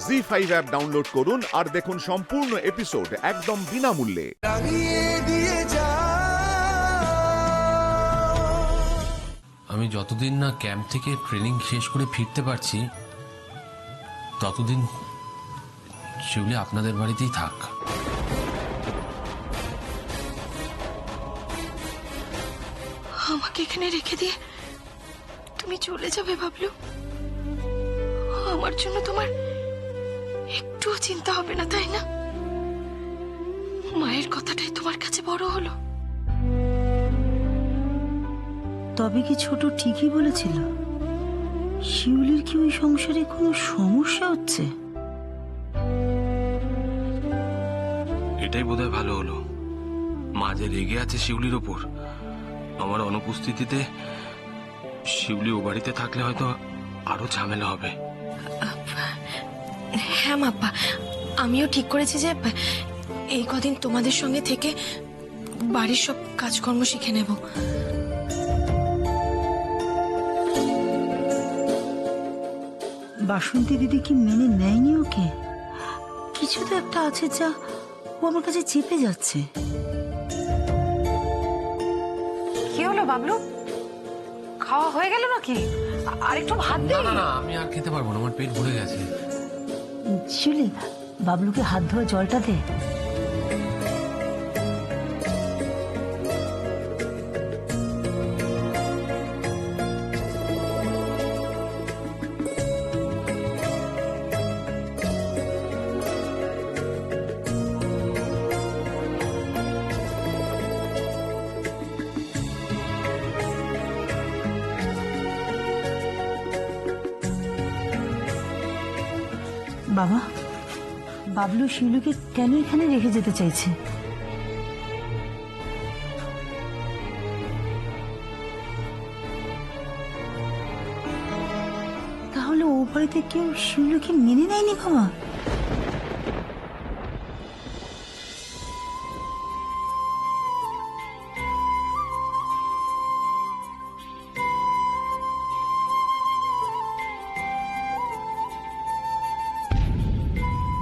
ZEE5 app download করুন আর দেখুন সম্পূর্ণ এপিসোড একদম বিনামূল্যে। আমি যতদিন না ক্যাম্প থেকে ট্রেনিং শেষ করে ফিরতে পারছি ততদিন শিউলি আপনাদের বাড়িতেই থাক। আমাকে এখানে রেখে দিয়ে তুমি চলে যাবে বাবলু? আমার জন্য তোমার একটুও চিন্তা হবে না, তাই না? মায়ের কথাটাই তোমার কাছে বড় হলো। তবে কি ছোট ঠিকই বলেছিল? শিউলির কি ওই সংসারে কোনো সমস্যা হচ্ছে? এটাই বোধহয় ভালো হলো। মা যে রেগে আছে শিউলির ওপর, আমার অনুপস্থিতিতে শিউলি ও বাড়িতে থাকলে হয়তো আরো ঝামেলা হবে। হ্যাঁ মাপ্পা, আমিও ঠিক করেছি যে এই কদিন তোমাদের সঙ্গে থেকে বাড়ির সব কাজকর্ম শিখে নেব। বাসন্তী দিদি কি মেনে নেয়নি ওকে? কিছু তো একটা আছে যা ও আমার কাছে চেপে যাচ্ছে। কি হলো বাবলু, খাওয়া হয়ে গেল নাকি? আর একটু ভাত দে। না, আমি আর খেতে পারবো না, আমার পেট ভরে গেছে। শিউলি, বাবলুকে হাত ধোয়া জলটা দে। বাবা, বাবলু শিউলিকে কেন এখানে রেখে যেতে চাইছে? তাহলে ও বাড়িতে কেউ শিউলিকে মেনে নেয়নি বাবা?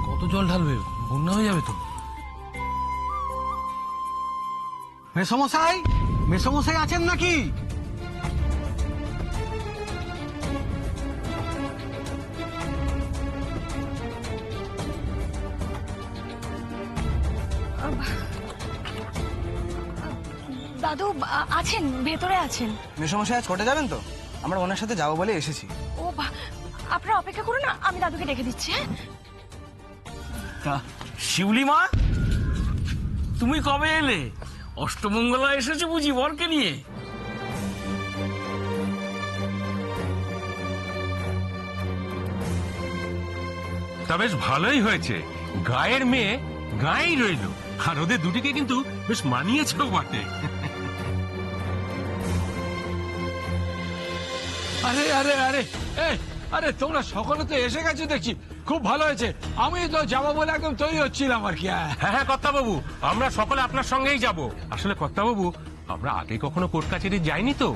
কত জল ঢালবে? বন্যা হয়ে যাবে তো। মেসমশাই, মেসমশাই আছেন নাকি? দাদু আছেন, ভেতরে আছেন। মেসমশাই আজ কোর্টে যাবেন তো? আমরা ওনার সাথে যাবো বলে এসেছি। ও আপনারা অপেক্ষা করুন না, আমি দাদুকে ডেকে দিচ্ছি। হ্যাঁ, শিউলি মা, তুমি কবে এলে? অষ্টমঙ্গলা এসেছো বুঝি বরকে নিয়ে? তা বেশ ভালোই হয়েছে, গায়ের মেয়ে গায়েই রইলো, আর ওদের দুটিকে কিন্তু বেশ মানিয়েছেও বটে। আরে আরে আরে আরে তোমরা সকলে তো এসে গেছো দেখছি, খুব ভালো হয়েছে। আমি তো যাবো বলে একদম তৈরি হচ্ছিলাম আর কি। হ্যাঁ কর্তাবাবু, আমরা সকলে আপনার সঙ্গেই যাব। আসলে কর্তাবাবু, আমরা আগে কখনো কোর্ট কাছারি যাইনি তো,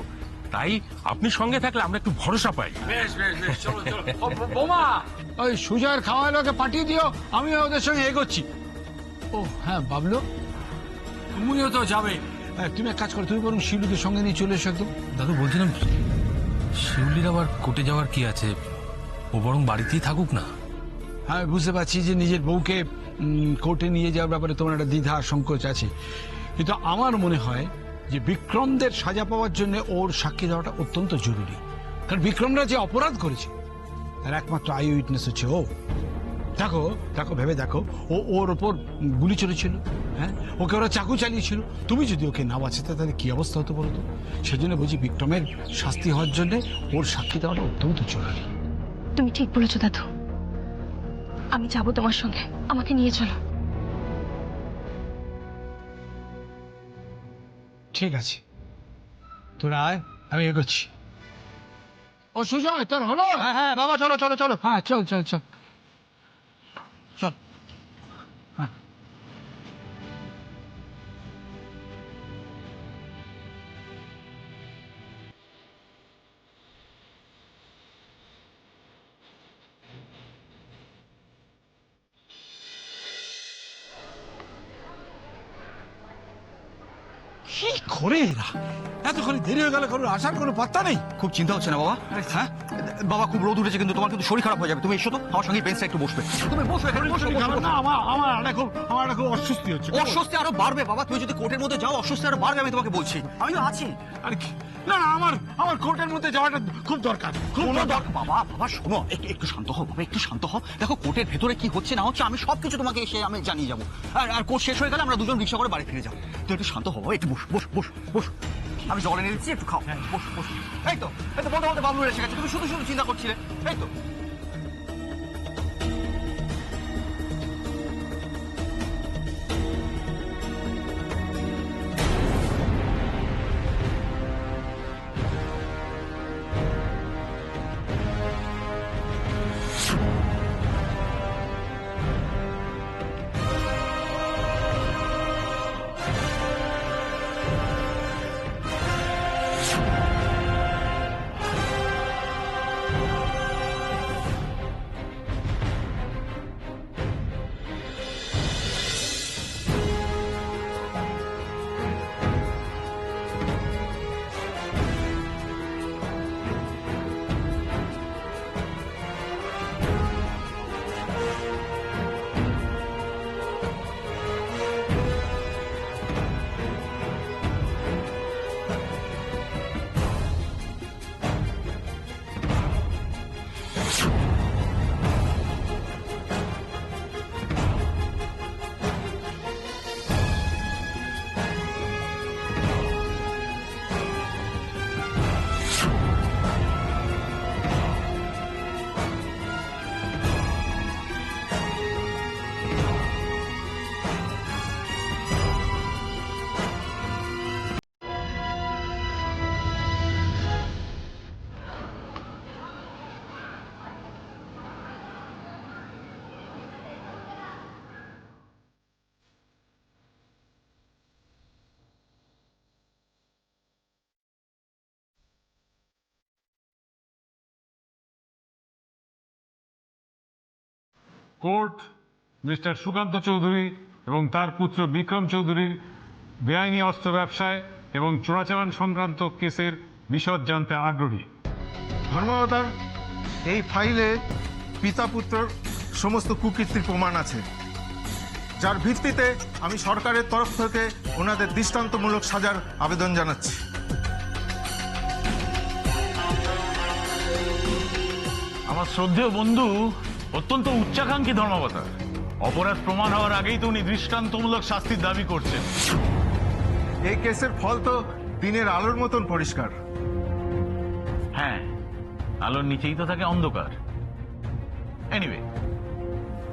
তাই আপনি সঙ্গে থাকলে আমরা একটু ভরসা পাই। বেশ বেশ বেশ, চলো চলো। বোমা, ওই সুজয়ের খাওয়ার লোকে পাঠিয়ে দিও, আমি ওদের সঙ্গে এগোচ্ছি। ও হ্যাঁ বাবলু, তুমিও তো যাবে। তুমি এক কাজ করো, তুমি বরং শিলুকে সঙ্গে নিয়ে চলে এসো একদম। দাদু বলছিলাম, শিউলির আবার কোর্টে যাওয়ার কি আছে? ও বরং বাড়িতেই থাকুক না। আমি বুঝতে পারছি যে নিজের বউকে কোর্টে নিয়ে যাওয়ার ব্যাপারে তোমার একটা দ্বিধা সংকোচ আছে, কিন্তু আমার মনে হয় যে বিক্রমদের সাজা পাওয়ার জন্য ওর সাক্ষী দেওয়াটা অত্যন্ত জরুরি। কারণ বিক্রমরা যে অপরাধ করেছে তার একমাত্র আই উইটনেস হচ্ছে ও। দেখো দেখো, ভেবে দেখো, ও ওর ওপর গুলি চলেছিল, হ্যাঁ, ওকে ওরা চাকু চালিয়েছিল। তুমি যদি ওকে না বাঁচাতে তাহলে কি অবস্থা হতো বলো তো? সেজন্য বলছি বিক্রমের শাস্তি হওয়ার জন্য ওর সাক্ষী দেওয়াটা অত্যন্ত জরুরি। তুমি ঠিক বলেছো দাদু, আমি যাবো তোমার সঙ্গে, আমাকে নিয়ে চলো। ঠিক আছে, তোরা আয়, আমি এগোচ্ছি। ও সুজয়, তোর হলো? হ্যাঁ হ্যাঁ বাবা, চলো চলো চলো। হ্যাঁ চল চল চল চল। হ্যাঁ, কি করে এরা এতক্ষণ দেরি হয়ে গেল, কারোর আসার কোনো পাত্তা নেই। খুব চিন্তা হচ্ছে না বাবা? হ্যাঁ বাবা, খুব রোদ উঠেছে কিন্তু তোমার কিন্তু শরীর খারাপ হয়ে যাবে। তুমি এসো তো আমার সঙ্গে বেঞ্চটা একটু বসবে। তুমি বসো এখানে, বসো, বসো, বসো। না, আমার একটা খুব অস্বস্তি হচ্ছে। অস্বস্তি আরো বাড়বে বাবা, তুমি যদি কোর্টের মধ্যে যাও অস্বস্তি আরো বাড়বে, আমি তোমাকে বলছি। আমি তো আছি। আরে কি, না না, আমার কোর্টের মধ্যে যাওয়াটা খুব দরকার, খুব কোনো দরকার। দরকার বাবা, বাবা শোনো, একটু শান্ত হও বাবা, একটু শান্ত হও। দেখো কোর্টের ভেতরে কি হচ্ছে না হচ্ছে আমি সবকিছু তোমাকে এসে আমি জানিয়ে যাবো। আর কোর্ট শেষ হয়ে গেলে আমরা দুজন রিক্সা করে বাড়ি ফিরে যাবো। তো একটু শান্ত হও, একটু বস বস বস বস। আমি জল এনে দিচ্ছি, একটু খাও, বস বস। এই তো বলতে বলতে বাবলু এসে গেছে, তুমি শুধু শুধু চিন্তা করছিলে। এই তো কোর্ট মিস্টার সুকান্ত চৌধুরী এবং তার পুত্র বিক্রম চৌধুরীর বেআইনি অস্ত্র ব্যবসায় এবং চোরাচালান সংক্রান্ত কেসের বিশদ জানতে আগ্রহী। ধর্মাবতার, এই ফাইলে পিতা পুত্রর সমস্ত কুকীর্তির প্রমাণ আছে, যার ভিত্তিতে আমি সরকারের তরফ থেকে ওনাদের দৃষ্টান্তমূলক সাজার আবেদন জানাচ্ছি। আমার শ্রদ্ধেয় বন্ধু অত্যন্ত উচ্চাকাঙ্ক্ষী ধর্মাবতার। অপরাধ প্রমাণ হওয়ার আগেই তো উনি দৃষ্টান্তমূলক শাস্তির দাবি করছেন। এই কেসের ফল তো দিনের আলোর মতন পরিষ্কার। হ্যাঁ, আলোর নিচেই তো থাকে অন্ধকার। এনিওয়ে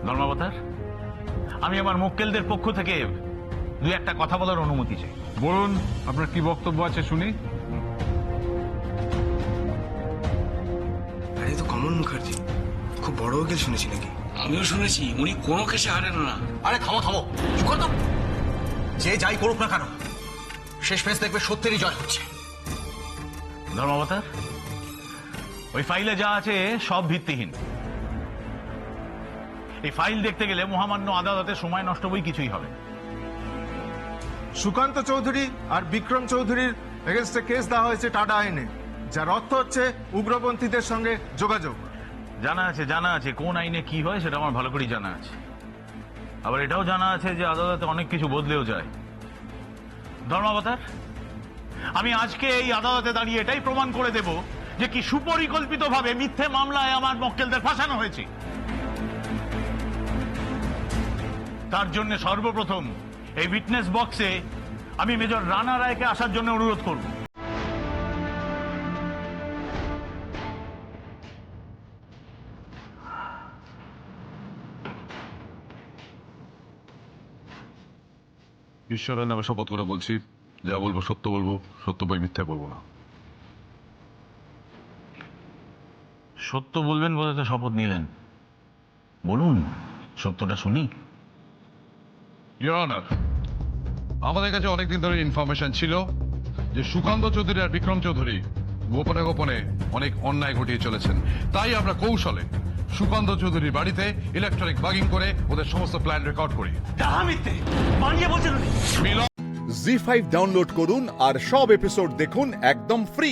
ধর্মাবতার, আমি আমার মক্কেলদের পক্ষ থেকে দুই একটা কথা বলার অনুমতি চাই। বলুন আপনার কি বক্তব্য আছে শুনি। আরে তো কমল মুখার্জি, খুব বড় উকিল শুনেছি নাকি? আমিও শুনেছি উনি কোনো কেসে হারেন না। আরে থামো থামো, চুপ কর তো। যে যাই করুক না কেন, শেষ মেশ দেখবে সত্যেরই জয় হচ্ছে। ধর্মাবতার, ওই ফাইলে যা আছে সব ভিত্তিহীন। এই ফাইল দেখতে গেলে মহামান্য আদালতে সময় নষ্ট বই কিছুই হবে। সুকান্ত চৌধুরী আর বিক্রম চৌধুরীর এগেনস্টে কেস দেওয়া হয়েছে টাডা আইনে, যার অর্থ হচ্ছে উগ্রপন্থীদের সঙ্গে যোগাযোগ। জানা আছে কোন আইনে কি হয়, সেটা আমার ভালো করেই জানা আছে। আবার এটাও জানা আছে যে আদালতে অনেক কিছু বদলেও যায়। ধর্মাবতার, আমি আজকে এই আদালতে দাঁড়িয়ে এটাই প্রমাণ করে দেব যে কি সুপরিকল্পিতভাবে মিথ্যে মামলায় আমার মক্কেলদের ফাঁসানো হয়েছে। তার জন্য সর্বপ্রথম এই উইটনেস বক্সে আমি মেজর রানা রায়কে আসার জন্য অনুরোধ করব। ঈশ্বরের নামে শপথ করে বলছি, যা বলবো সত্য বলবো, সত্য বই মিথ্যা বলবো না। সত্য বলবেন বলে তো শপথ নিলেন, বলুন সত্যটা শুনি। ইওর অনার, আমাদের কাছে অনেকদিন ধরে ইনফরমেশন ছিল যে সুকান্ত চৌধুরী আর বিক্রম চৌধুরী গোপনে গোপনে অনেক অন্যায় ঘটিয়ে চলেছেন। তাই আমরা কৌশলে সুকান্ত চৌধুরীর বাড়িতে ইলেকট্রনিক বাগিং করে ওদের সমস্ত প্ল্যান রেকর্ড করি। মিথ্যে বানিয়ে বলছেন উনি। মিলন জি5 ডাউনলোড করুন আর সব এপিসোড দেখুন একদম ফ্রি।